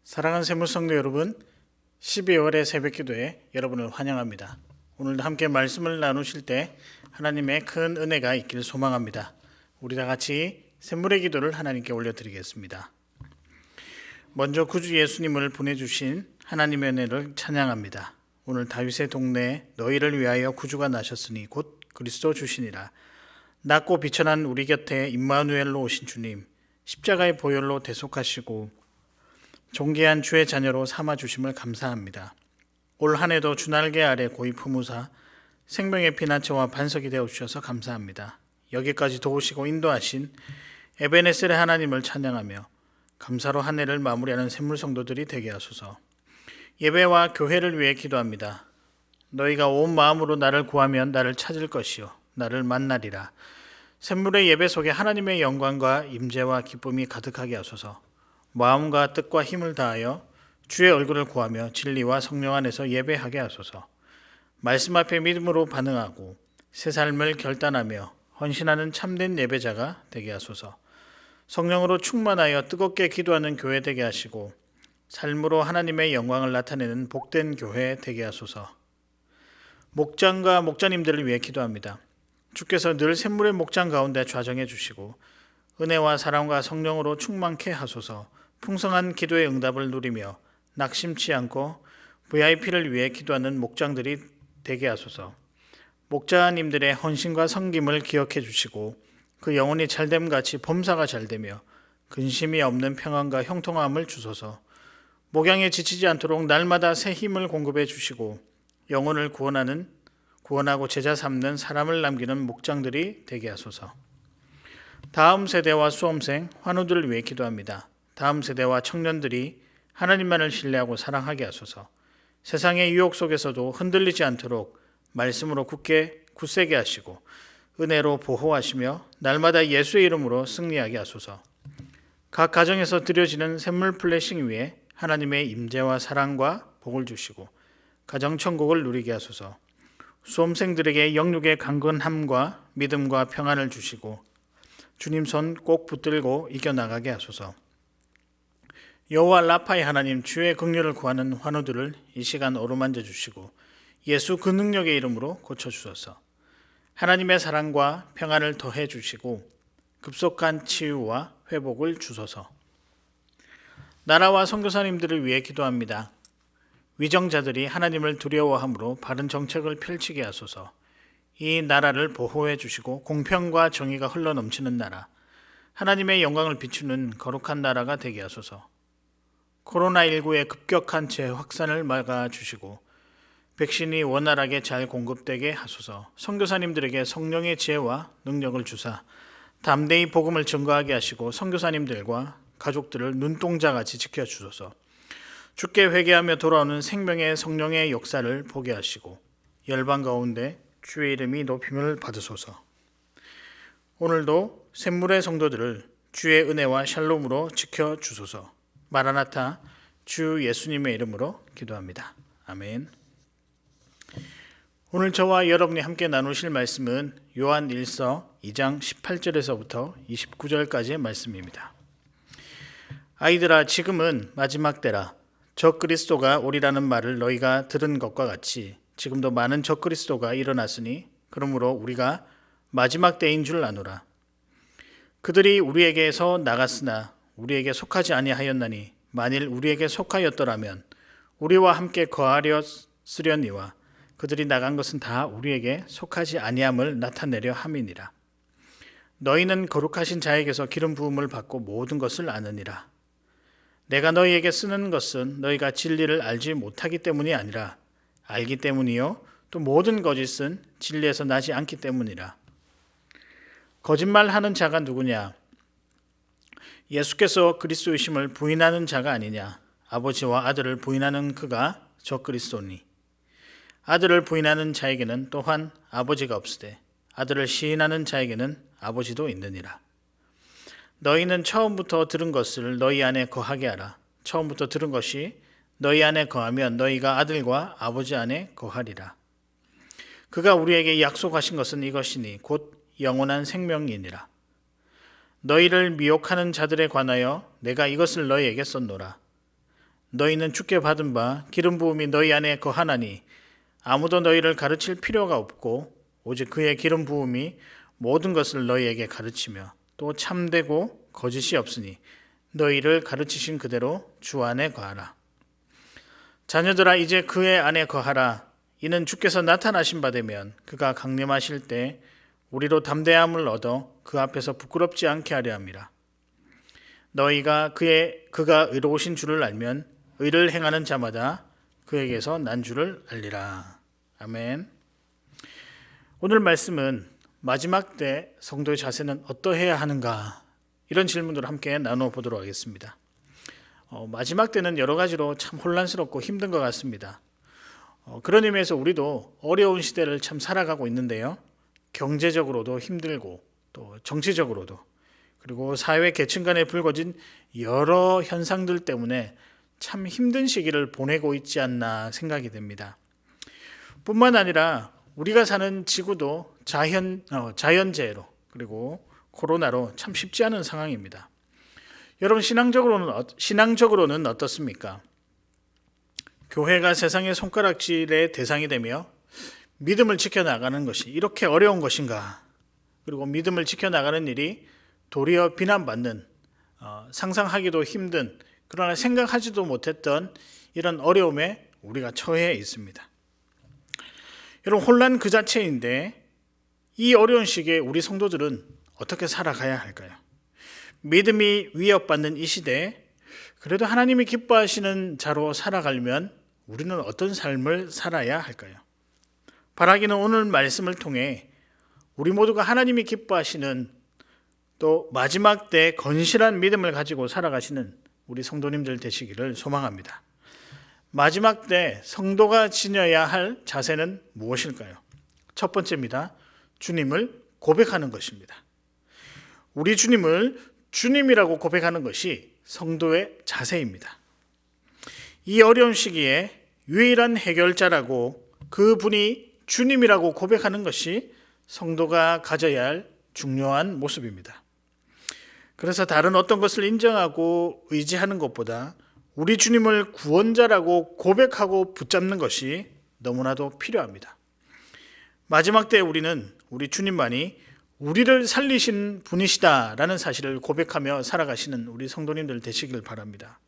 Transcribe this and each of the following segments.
사랑하는 세무성도 여러분, 12월의 새벽기도에 여러분을 환영합니다. 오늘도 함께 말씀을 나누실 때 하나님의 큰 은혜가 있기를 소망합니다. 우리 다 같이 샘물의 기도를 하나님께 올려드리겠습니다. 먼저 구주 예수님을 보내주신 하나님의 은혜를 찬양합니다. 오늘 다윗의 동네에 너희를 위하여 구주가 나셨으니 곧 그리스도 주시니라. 낮고 비천한 우리 곁에 임마누엘로 오신 주님, 십자가의 보혈로 대속하시고 존귀한 주의 자녀로 삼아주심을 감사합니다. 올 한 해도 주날개 아래 고이 품으사 생명의 피난처와 반석이 되어주셔서 감사합니다. 여기까지 도우시고 인도하신 에베네셀의 하나님을 찬양하며 감사로 한 해를 마무리하는 샘물성도들이 되게 하소서. 예배와 교회를 위해 기도합니다. 너희가 온 마음으로 나를 구하면 나를 찾을 것이요 나를 만나리라. 샘물의 예배 속에 하나님의 영광과 임재와 기쁨이 가득하게 하소서. 마음과 뜻과 힘을 다하여 주의 얼굴을 구하며 진리와 성령 안에서 예배하게 하소서. 말씀 앞에 믿음으로 반응하고 새 삶을 결단하며 헌신하는 참된 예배자가 되게 하소서. 성령으로 충만하여 뜨겁게 기도하는 교회 되게 하시고 삶으로 하나님의 영광을 나타내는 복된 교회 되게 하소서. 목장과 목자님들을 위해 기도합니다. 주께서 늘 샘물의 목장 가운데 좌정해 주시고 은혜와 사랑과 성령으로 충만케 하소서. 풍성한 기도의 응답을 누리며 낙심치 않고 VIP를 위해 기도하는 목장들이 되게 하소서. 목자님들의 헌신과 섬김을 기억해 주시고 그 영혼이 잘됨같이 범사가 잘되며 근심이 없는 평안과 형통함을 주소서. 목양에 지치지 않도록 날마다 새 힘을 공급해 주시고 영혼을 구원하고 제자 삼는 사람을 남기는 목장들이 되게 하소서. 다음 세대와 수험생, 환우들을 위해 기도합니다. 다음 세대와 청년들이 하나님만을 신뢰하고 사랑하게 하소서. 세상의 유혹 속에서도 흔들리지 않도록 말씀으로 굳세게 하시고 은혜로 보호하시며 날마다 예수의 이름으로 승리하게 하소서. 각 가정에서 드려지는 샘물 플래싱 위에 하나님의 임재와 사랑과 복을 주시고 가정천국을 누리게 하소서. 수험생들에게 영육의 강건함과 믿음과 평안을 주시고 주님 손 꼭 붙들고 이겨나가게 하소서. 여호와 라파의 하나님 주의 긍휼을 구하는 환우들을 이 시간 어루만져 주시고 예수 그 능력의 이름으로 고쳐주소서. 하나님의 사랑과 평안을 더해 주시고 급속한 치유와 회복을 주소서. 나라와 선교사님들을 위해 기도합니다. 위정자들이 하나님을 두려워함으로 바른 정책을 펼치게 하소서. 이 나라를 보호해 주시고 공평과 정의가 흘러넘치는 나라, 하나님의 영광을 비추는 거룩한 나라가 되게 하소서. 코로나19의 급격한 재확산을 막아주시고 백신이 원활하게 잘 공급되게 하소서. 선교사님들에게 성령의 지혜와 능력을 주사 담대히 복음을 증거하게 하시고 선교사님들과 가족들을 눈동자같이 지켜주소서. 주께 회개하며 돌아오는 생명의 성령의 역사를 보게 하시고 열방 가운데 주의 이름이 높임을 받으소서. 오늘도 샘물의 성도들을 주의 은혜와 샬롬으로 지켜주소서. 마라나타 주 예수님의 이름으로 기도합니다. 아멘. 오늘 저와 여러분이 함께 나누실 말씀은 요한 1서 2장 18절에서부터 29절까지의 말씀입니다. 아이들아, 지금은 마지막 때라. 적그리스도가 오리라는 말을 너희가 들은 것과 같이 지금도 많은 적그리스도가 일어났으니 그러므로 우리가 마지막 때인 줄 아노라. 그들이 우리에게서 나갔으나 우리에게 속하지 아니하였나니 만일 우리에게 속하였더라면 우리와 함께 거하렸으려니와 그들이 나간 것은 다 우리에게 속하지 아니함을 나타내려 함이니라. 너희는 거룩하신 자에게서 기름 부음을 받고 모든 것을 아느니라. 내가 너희에게 쓰는 것은 너희가 진리를 알지 못하기 때문이 아니라 알기 때문이요 또 모든 거짓은 진리에서 나지 않기 때문이라. 거짓말하는 자가 누구냐? 예수께서 그리스도이심을 부인하는 자가 아니냐? 아버지와 아들을 부인하는 그가 적그리스도니. 아들을 부인하는 자에게는 또한 아버지가 없으되 아들을 시인하는 자에게는 아버지도 있느니라. 너희는 처음부터 들은 것을 너희 안에 거하게 하라. 처음부터 들은 것이 너희 안에 거하면 너희가 아들과 아버지 안에 거하리라. 그가 우리에게 약속하신 것은 이것이니 곧 영원한 생명이니라. 너희를 미혹하는 자들에 관하여 내가 이것을 너희에게 썼노라. 너희는 주께 받은 바 기름 부음이 너희 안에 거하나니 아무도 너희를 가르칠 필요가 없고 오직 그의 기름 부음이 모든 것을 너희에게 가르치며 또 참되고 거짓이 없으니 너희를 가르치신 그대로 주 안에 거하라. 자녀들아 이제 그의 안에 거하라. 이는 주께서 나타나신 바 되면 그가 강림하실 때 우리로 담대함을 얻어 그 앞에서 부끄럽지 않게 하려 함이라. 너희가 그가 의로우신 줄을 알면 의를 행하는 자마다 그에게서 난 줄을 알리라. 아멘. 오늘 말씀은 마지막 때 성도의 자세는 어떠해야 하는가, 이런 질문들을 함께 나누어 보도록 하겠습니다. 마지막 때는 여러 가지로 참 혼란스럽고 힘든 것 같습니다. 그런 의미에서 우리도 어려운 시대를 참 살아가고 있는데요. 경제적으로도 힘들고 또 정치적으로도, 그리고 사회 계층 간에 불거진 여러 현상들 때문에 참 힘든 시기를 보내고 있지 않나 생각이 됩니다. 뿐만 아니라 우리가 사는 지구도 자연재해로 그리고 코로나로 참 쉽지 않은 상황입니다. 여러분, 신앙적으로는 어떻습니까? 교회가 세상의 손가락질의 대상이 되며 믿음을 지켜나가는 것이 이렇게 어려운 것인가? 그리고 믿음을 지켜나가는 일이 도리어 비난받는, 상상하기도 힘든, 그러나 생각하지도 못했던 이런 어려움에 우리가 처해 있습니다. 여러분, 혼란 그 자체인데 이 어려운 시기에 우리 성도들은 어떻게 살아가야 할까요? 믿음이 위협받는 이 시대에 그래도 하나님이 기뻐하시는 자로 살아가려면 우리는 어떤 삶을 살아야 할까요? 바라기는 오늘 말씀을 통해 우리 모두가 하나님이 기뻐하시는, 또 마지막 때 건실한 믿음을 가지고 살아가시는 우리 성도님들 되시기를 소망합니다. 마지막 때 성도가 지녀야 할 자세는 무엇일까요? 첫 번째입니다. 주님을 고백하는 것입니다. 우리 주님을 주님이라고 고백하는 것이 성도의 자세입니다. 이 어려운 시기에 유일한 해결자라고 그분이 주님이라고 고백하는 것이 성도가 가져야 할 중요한 모습입니다. 그래서 다른 어떤 것을 인정하고 의지하는 것보다 우리 주님을 구원자라고 고백하고 붙잡는 것이 너무나도 필요합니다. 마지막 때 우리는 우리 주님만이 우리를 살리신 분이시다라는 사실을 고백하며 살아가시는 우리 성도님들 되시길 바랍니다.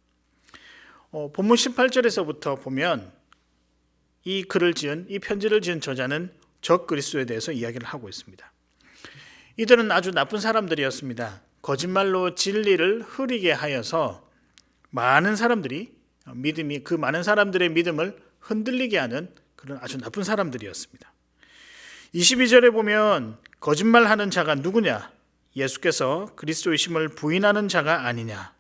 본문 18절에서부터 보면 이 편지를 지은 저자는 적 그리스도에 대해서 이야기를 하고 있습니다. 이들은 아주 나쁜 사람들이었습니다. 거짓말로 진리를 흐리게 하여서 많은 사람들의 믿음을 흔들리게 하는 그런 아주 나쁜 사람들이었습니다. 22절에 보면 거짓말하는 자가 누구냐? 예수께서 그리스도이심을 부인하는 자가 아니냐?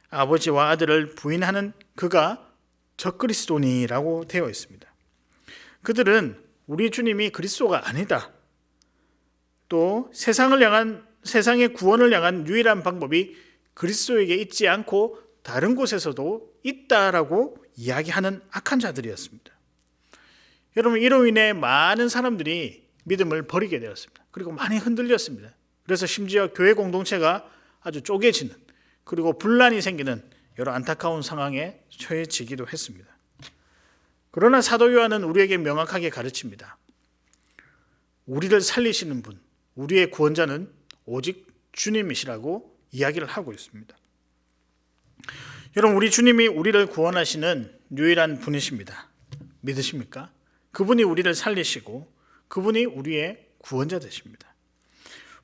아버지와 아들을 부인하는 그가 적그리스도니라고 되어 있습니다. 그들은 우리 주님이 그리스도가 아니다. 또 세상의 구원을 향한 유일한 방법이 그리스도에게 있지 않고 다른 곳에서도 있다라고 이야기하는 악한 자들이었습니다. 여러분, 이로 인해 많은 사람들이 믿음을 버리게 되었습니다. 그리고 많이 흔들렸습니다. 그래서 심지어 교회 공동체가 아주 쪼개지는, 그리고 분란이 생기는 여러 안타까운 상황에 처해지기도 했습니다. 그러나 사도 요한은 우리에게 명확하게 가르칩니다. 우리를 살리시는 분, 우리의 구원자는 오직 주님이시라고 이야기를 하고 있습니다. 여러분, 우리 주님이 우리를 구원하시는 유일한 분이십니다. 믿으십니까? 그분이 우리를 살리시고 그분이 우리의 구원자 되십니다.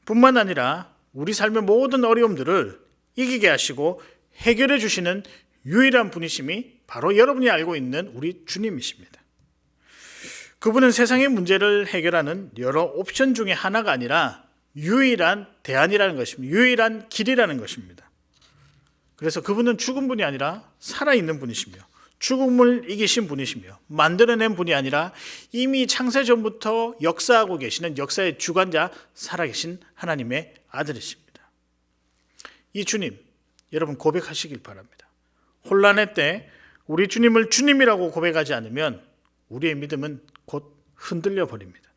뿐만 아니라 우리 삶의 모든 어려움들을 이기게 하시고 해결해 주시는 유일한 분이심이 바로 여러분이 알고 있는 우리 주님이십니다. 그분은 세상의 문제를 해결하는 여러 옵션 중에 하나가 아니라 유일한 대안이라는 것입니다. 유일한 길이라는 것입니다. 그래서 그분은 죽은 분이 아니라 살아있는 분이시며 죽음을 이기신 분이시며 만들어낸 분이 아니라 이미 창세 전부터 역사하고 계시는 역사의 주관자, 살아계신 하나님의 아들이십니다. 이 주님, 여러분 고백하시길 바랍니다. 혼란의 때 우리 주님을 주님이라고 고백하지 않으면 우리의 믿음은 곧 흔들려 버립니다.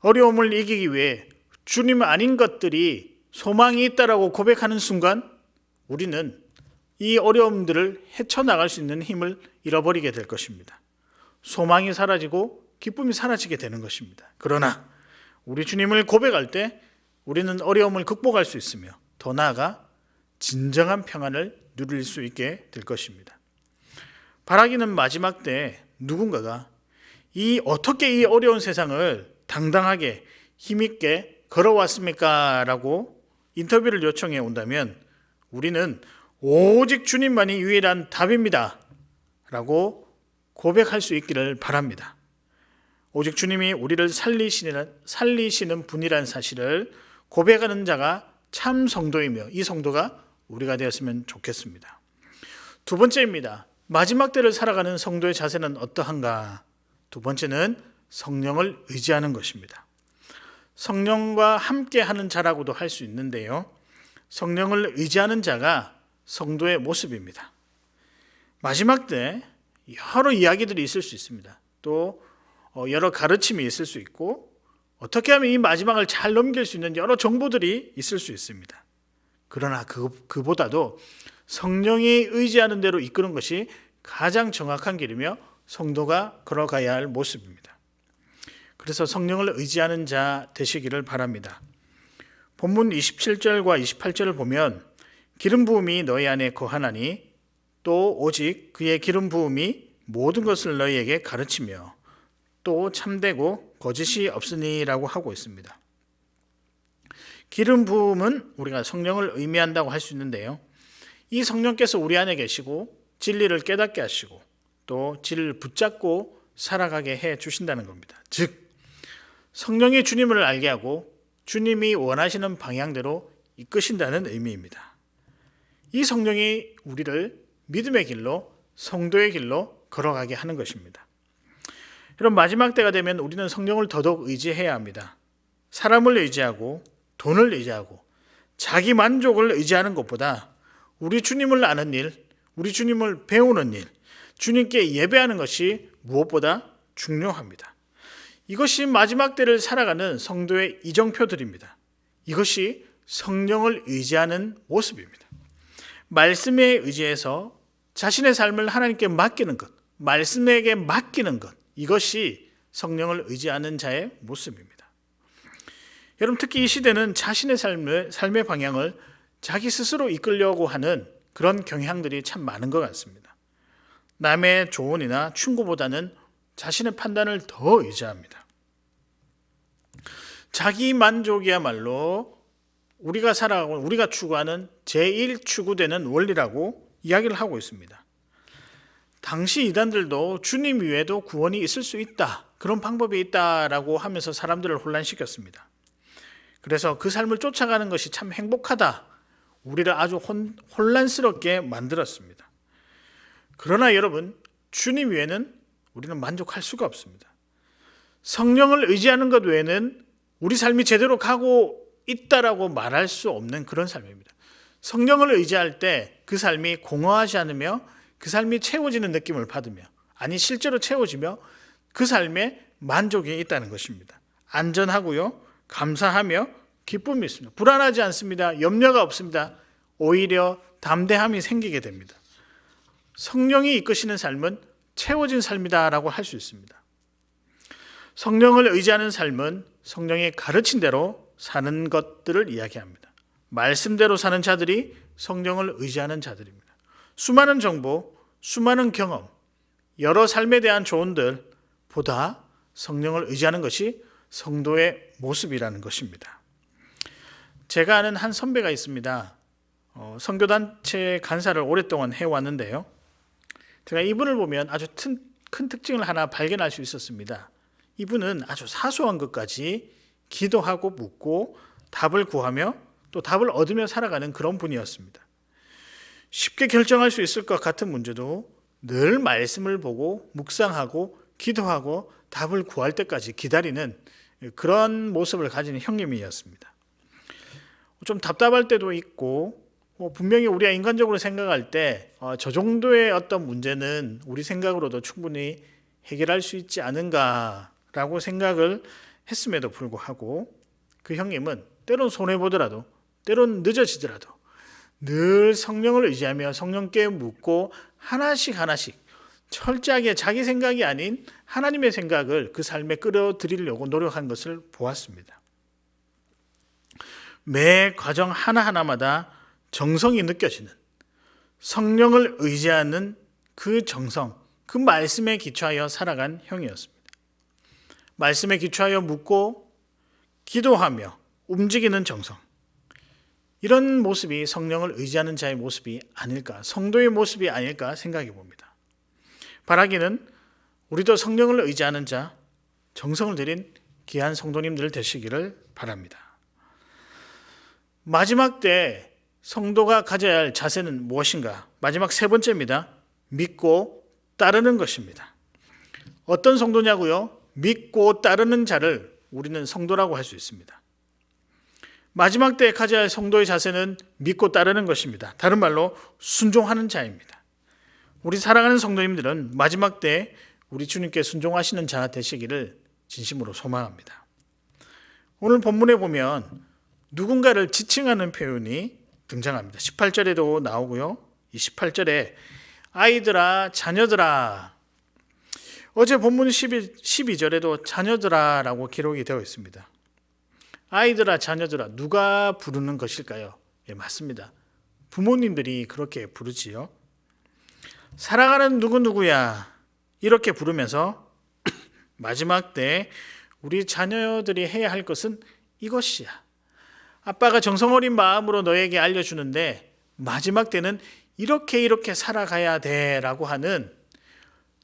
어려움을 이기기 위해 주님 아닌 것들이 소망이 있다라고 고백하는 순간 우리는 이 어려움들을 헤쳐나갈 수 있는 힘을 잃어버리게 될 것입니다. 소망이 사라지고 기쁨이 사라지게 되는 것입니다. 그러나 우리 주님을 고백할 때 우리는 어려움을 극복할 수 있으며 더 나아가 진정한 평안을 누릴 수 있게 될 것입니다. 바라기는 마지막 때 누군가가 어떻게 이 어려운 세상을 당당하게 힘있게 걸어왔습니까? 라고 인터뷰를 요청해 온다면 우리는 오직 주님만이 유일한 답입니다. 라고 고백할 수 있기를 바랍니다. 오직 주님이 우리를 살리시는 분이라는 사실을 고백하는 자가 참 성도이며 이 성도가 우리가 되었으면 좋겠습니다. 두 번째입니다. 마지막 때를 살아가는 성도의 자세는 어떠한가? 두 번째는 성령을 의지하는 것입니다. 성령과 함께하는 자라고도 할 수 있는데요. 성령을 의지하는 자가 성도의 모습입니다. 마지막 때 여러 이야기들이 있을 수 있습니다. 또 여러 가르침이 있을 수 있고 어떻게 하면 이 마지막을 잘 넘길 수 있는 여러 정보들이 있을 수 있습니다. 그러나 그보다도 성령이 의지하는 대로 이끄는 것이 가장 정확한 길이며 성도가 걸어가야 할 모습입니다. 그래서 성령을 의지하는 자 되시기를 바랍니다. 본문 27절과 28절을 보면 기름 부음이 너희 안에 거하나니 또 오직 그의 기름 부음이 모든 것을 너희에게 가르치며 또 참되고 거짓이 없으니라고 하고 있습니다. 기름 부음은 우리가 성령을 의미한다고 할 수 있는데요. 이 성령께서 우리 안에 계시고 진리를 깨닫게 하시고 또 진리를 붙잡고 살아가게 해 주신다는 겁니다. 즉 성령이 주님을 알게 하고 주님이 원하시는 방향대로 이끄신다는 의미입니다. 이 성령이 우리를 믿음의 길로 성도의 길로 걸어가게 하는 것입니다. 여러분 마지막 때가 되면 우리는 성령을 더더욱 의지해야 합니다. 사람을 의지하고 돈을 의지하고 자기 만족을 의지하는 것보다 우리 주님을 아는 일, 우리 주님을 배우는 일, 주님께 예배하는 것이 무엇보다 중요합니다. 이것이 마지막 때를 살아가는 성도의 이정표들입니다. 이것이 성령을 의지하는 모습입니다. 말씀에 의지해서 자신의 삶을 하나님께 맡기는 것, 말씀에게 맡기는 것, 이것이 성령을 의지하는 자의 모습입니다. 여러분 특히 이 시대는 자신의 삶의 방향을 자기 스스로 이끌려고 하는 그런 경향들이 참 많은 것 같습니다. 남의 조언이나 충고보다는 자신의 판단을 더 의지합니다. 자기 만족이야말로 우리가 살아가고 우리가 추구하는 제1추구되는 원리라고 이야기를 하고 있습니다. 당시 이단들도 주님 외에도 구원이 있을 수 있다, 그런 방법이 있다라고 하면서 사람들을 혼란시켰습니다. 그래서 그 삶을 쫓아가는 것이 참 행복하다, 우리를 아주 혼란스럽게 만들었습니다. 그러나 여러분 주님 외에는 우리는 만족할 수가 없습니다. 성령을 의지하는 것 외에는 우리 삶이 제대로 가고 있다라고 말할 수 없는 그런 삶입니다. 성령을 의지할 때 그 삶이 공허하지 않으며 그 삶이 채워지는 느낌을 받으며, 아니 실제로 채워지며 그 삶에 만족이 있다는 것입니다. 안전하고요, 감사하며 기쁨이 있습니다. 불안하지 않습니다. 염려가 없습니다. 오히려 담대함이 생기게 됩니다. 성령이 이끄시는 삶은 채워진 삶이다라고 할 수 있습니다. 성령을 의지하는 삶은 성령이 가르친 대로 사는 것들을 이야기합니다. 말씀대로 사는 자들이 성령을 의지하는 자들입니다. 수많은 정보, 수많은 경험, 여러 삶에 대한 조언들보다 성령을 의지하는 것이 성도의 모습이라는 것입니다. 제가 아는 한 선배가 있습니다. 선교단체 간사를 오랫동안 해왔는데요. 제가 이분을 보면 아주 큰 특징을 하나 발견할 수 있었습니다. 이분은 아주 사소한 것까지 기도하고 묻고 답을 구하며 또 답을 얻으며 살아가는 그런 분이었습니다. 쉽게 결정할 수 있을 것 같은 문제도 늘 말씀을 보고 묵상하고 기도하고 답을 구할 때까지 기다리는 그런 모습을 가진 형님이었습니다. 좀 답답할 때도 있고 분명히 우리가 인간적으로 생각할 때 저 정도의 어떤 문제는 우리 생각으로도 충분히 해결할 수 있지 않은가라고 생각을 했음에도 불구하고 그 형님은 때론 손해보더라도 때론 늦어지더라도 늘 성령을 의지하며 성령께 묻고 하나씩 철저하게 자기 생각이 아닌 하나님의 생각을 그 삶에 끌어들이려고 노력한 것을 보았습니다. 매 과정 하나하나마다 정성이 느껴지는, 성령을 의지하는 그 정성, 그 말씀에 기초하여 살아간 형이었습니다. 말씀에 기초하여 묻고 기도하며 움직이는 정성, 이런 모습이 성령을 의지하는 자의 모습이 아닐까, 성도의 모습이 아닐까 생각해 봅니다. 바라기는 우리도 성령을 의지하는 자, 정성을 들인 귀한 성도님들 되시기를 바랍니다. 마지막 때 성도가 가져야 할 자세는 무엇인가? 마지막 세 번째입니다. 믿고 따르는 것입니다. 어떤 성도냐고요? 믿고 따르는 자를 우리는 성도라고 할 수 있습니다. 마지막 때에 가져야 할 성도의 자세는 믿고 따르는 것입니다. 다른 말로 순종하는 자입니다. 우리 사랑하는 성도님들은 마지막 때 우리 주님께 순종하시는 자 되시기를 진심으로 소망합니다. 오늘 본문에 보면 누군가를 지칭하는 표현이 등장합니다. 18절에도 나오고요. 이 18절에 아이들아, 자녀들아. 어제 본문 12절에도 자녀들아 라고 기록이 되어 있습니다. 아이들아, 자녀들아, 누가 부르는 것일까요? 예, 맞습니다. 부모님들이 그렇게 부르지요. 사랑하는 누구누구야 이렇게 부르면서 마지막 때 우리 자녀들이 해야 할 것은 이것이야. 아빠가 정성어린 마음으로 너에게 알려주는데 마지막 때는 이렇게 살아가야 돼라고 하는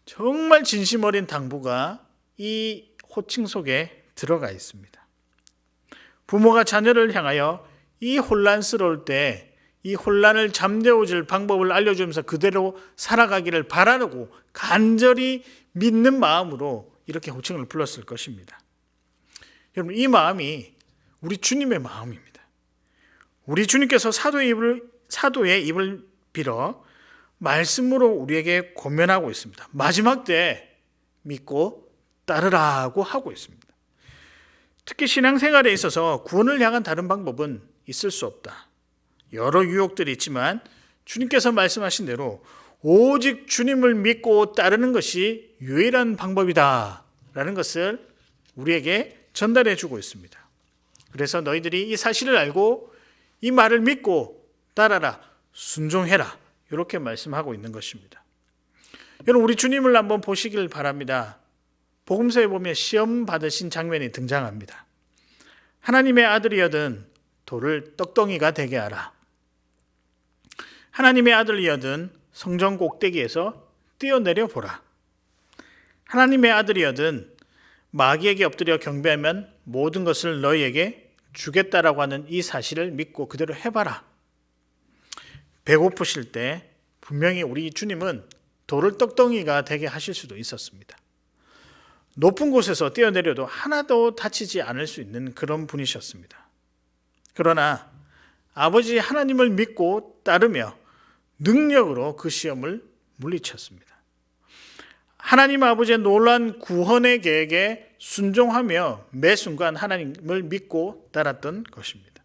정말 진심 어린 당부가 이 호칭 속에 들어가 있습니다. 부모가 자녀를 향하여 이 혼란스러울 때 이 혼란을 잠재워줄 방법을 알려주면서 그대로 살아가기를 바라고 간절히 믿는 마음으로 이렇게 호칭을 불렀을 것입니다. 여러분, 이 마음이 우리 주님의 마음입니다. 우리 주님께서 사도의 입을 빌어 말씀으로 우리에게 권면하고 있습니다. 마지막 때 믿고 따르라고 하고 있습니다. 특히 신앙생활에 있어서 구원을 향한 다른 방법은 있을 수 없다. 여러 유혹들이 있지만 주님께서 말씀하신 대로 오직 주님을 믿고 따르는 것이 유일한 방법이다 라는 것을 우리에게 전달해 주고 있습니다. 그래서 너희들이 이 사실을 알고 이 말을 믿고 따라라, 순종해라, 이렇게 말씀하고 있는 것입니다. 여러분, 우리 주님을 한번 보시길 바랍니다. 복음서에 보면 시험 받으신 장면이 등장합니다. 하나님의 아들이여든 돌을 떡덩이가 되게 하라. 하나님의 아들이여든 성전 꼭대기에서 뛰어내려 보라. 하나님의 아들이여든 마귀에게 엎드려 경배하면 모든 것을 너희에게 주겠다라고 하는 이 사실을 믿고 그대로 해봐라. 배고프실 때 분명히 우리 주님은 돌을 떡덩이가 되게 하실 수도 있었습니다. 높은 곳에서 뛰어내려도 하나도 다치지 않을 수 있는 그런 분이셨습니다. 그러나 아버지 하나님을 믿고 따르며 능력으로 그 시험을 물리쳤습니다. 하나님 아버지의 놀라운 구원의 계획에 순종하며 매 순간 하나님을 믿고 따랐던 것입니다.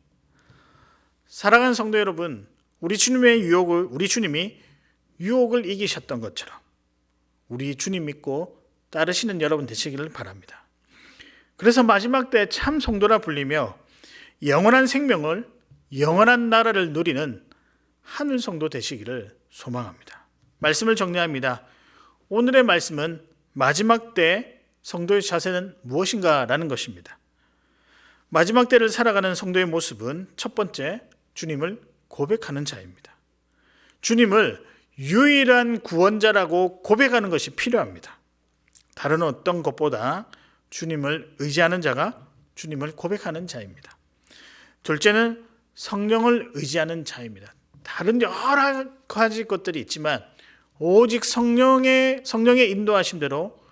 사랑하는 성도 여러분, 우리 주님이 유혹을 이기셨던 것처럼 우리 주님 믿고 따르시는 여러분 되시기를 바랍니다. 그래서 마지막 때 참 성도라 불리며 영원한 생명을, 영원한 나라를 누리는 하늘 성도 되시기를 소망합니다. 말씀을 정리합니다. 오늘의 말씀은 마지막 때 성도의 자세는 무엇인가 라는 것입니다. 마지막 때를 살아가는 성도의 모습은 첫 번째, 주님을 고백하는 자입니다. 주님을 유일한 구원자라고 고백하는 것이 필요합니다. 다른 어떤 것보다 주님을 의지하는 자가 주님을 고백하는 자입니다. 둘째는 성령을 의지하는 자입니다. 다른 여러 가지 것들이 있지만 오직 성령의 인도하심대로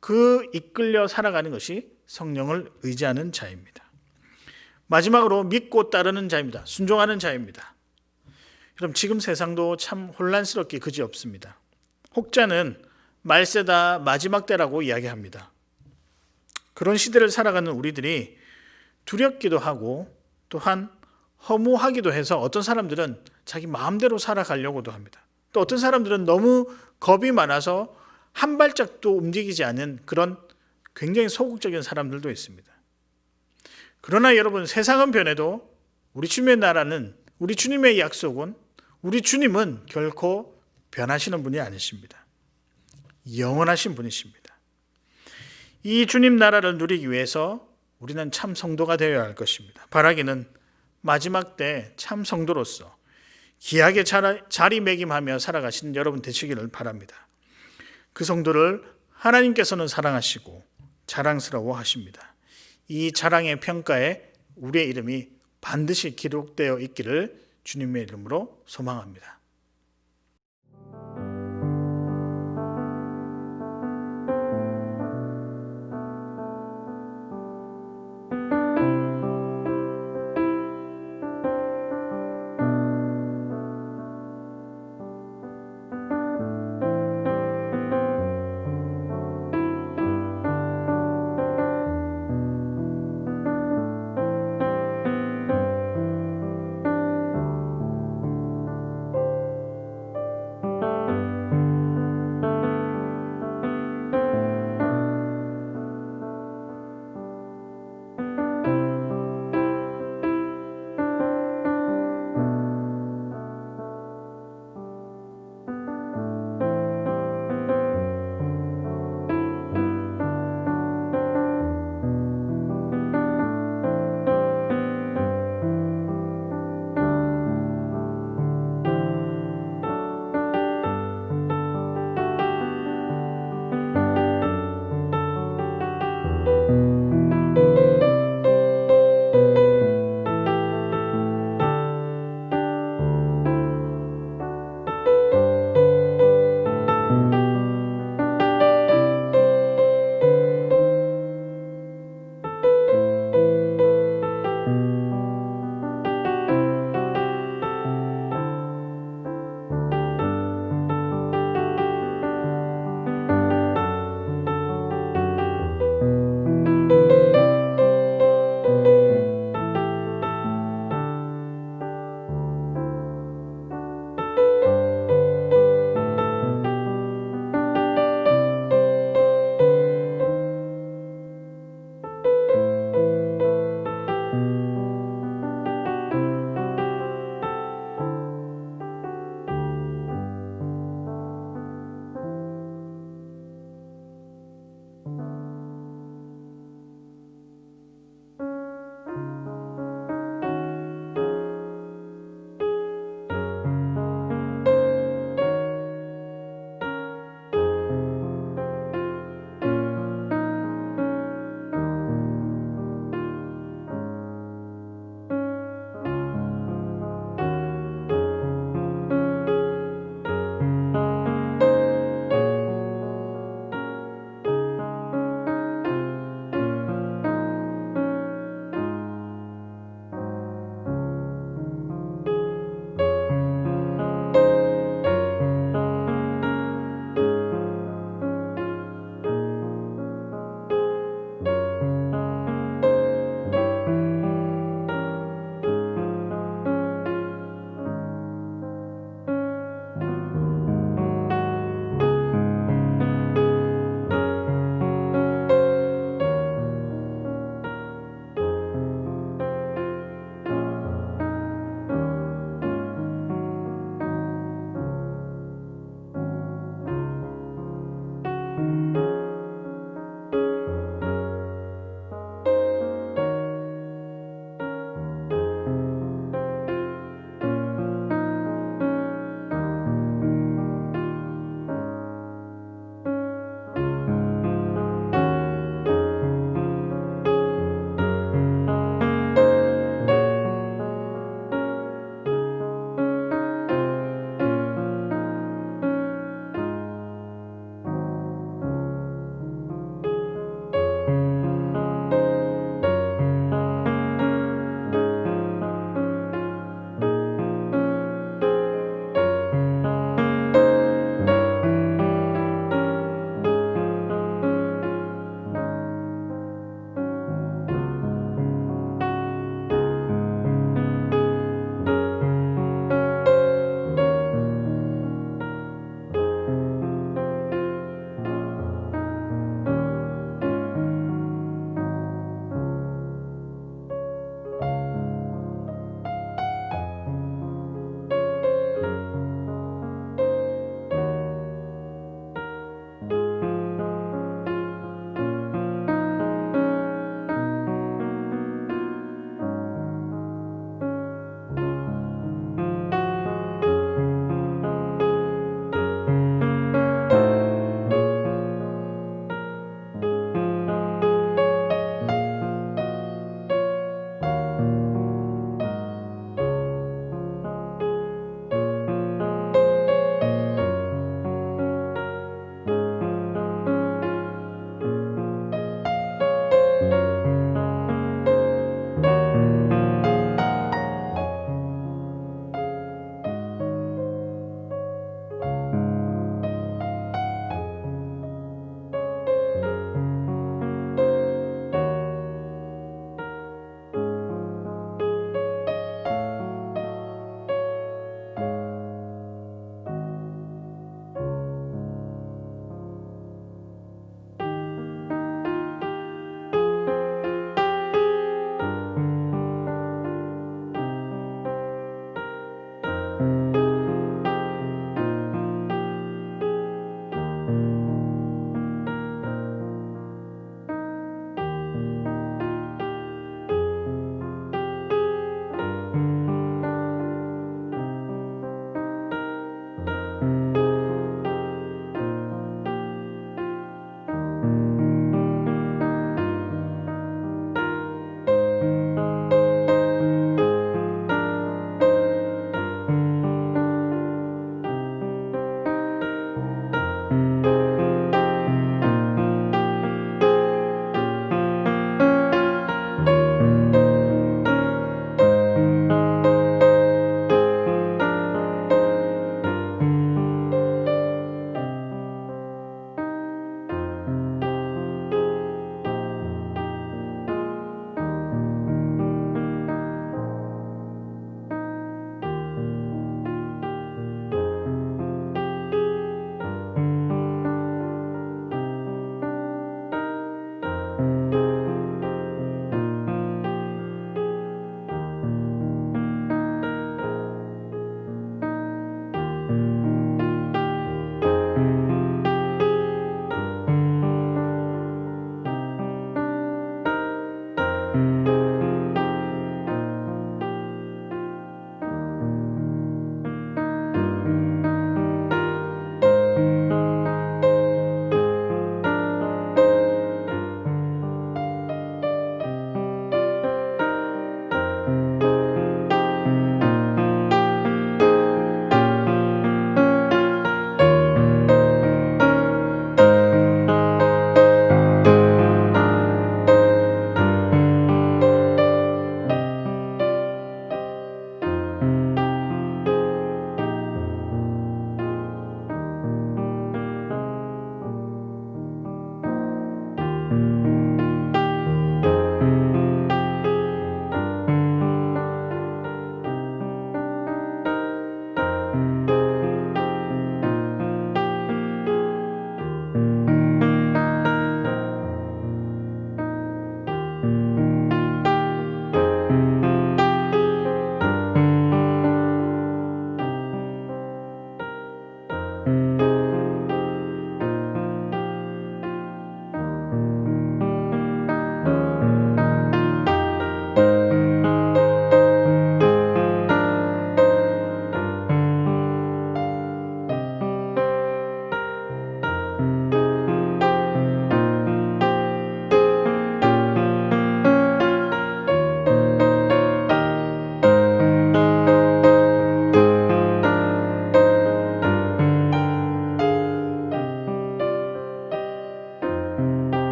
그 이끌려 살아가는 것이 성령을 의지하는 자입니다. 마지막으로 믿고 따르는 자입니다. 순종하는 자입니다. 그럼 지금 세상도 참 혼란스럽게 그지없습니다. 혹자는 말세다, 마지막 때라고 이야기합니다. 그런 시대를 살아가는 우리들이 두렵기도 하고 또한 허무하기도 해서 어떤 사람들은 자기 마음대로 살아가려고도 합니다. 또 어떤 사람들은 너무 겁이 많아서 한 발짝도 움직이지 않는 그런 굉장히 소극적인 사람들도 있습니다. 그러나 여러분, 세상은 변해도 우리 주님의 나라는, 우리 주님의 약속은, 우리 주님은 결코 변하시는 분이 아니십니다. 영원하신 분이십니다. 이 주님 나라를 누리기 위해서 우리는 참 성도가 되어야 할 것입니다. 바라기는 마지막 때 참 성도로서 귀하게 자리매김하며 살아가시는 여러분 되시기를 바랍니다. 그 성도를 하나님께서는 사랑하시고 자랑스러워 하십니다. 이 자랑의 평가에 우리의 이름이 반드시 기록되어 있기를 주님의 이름으로 소망합니다.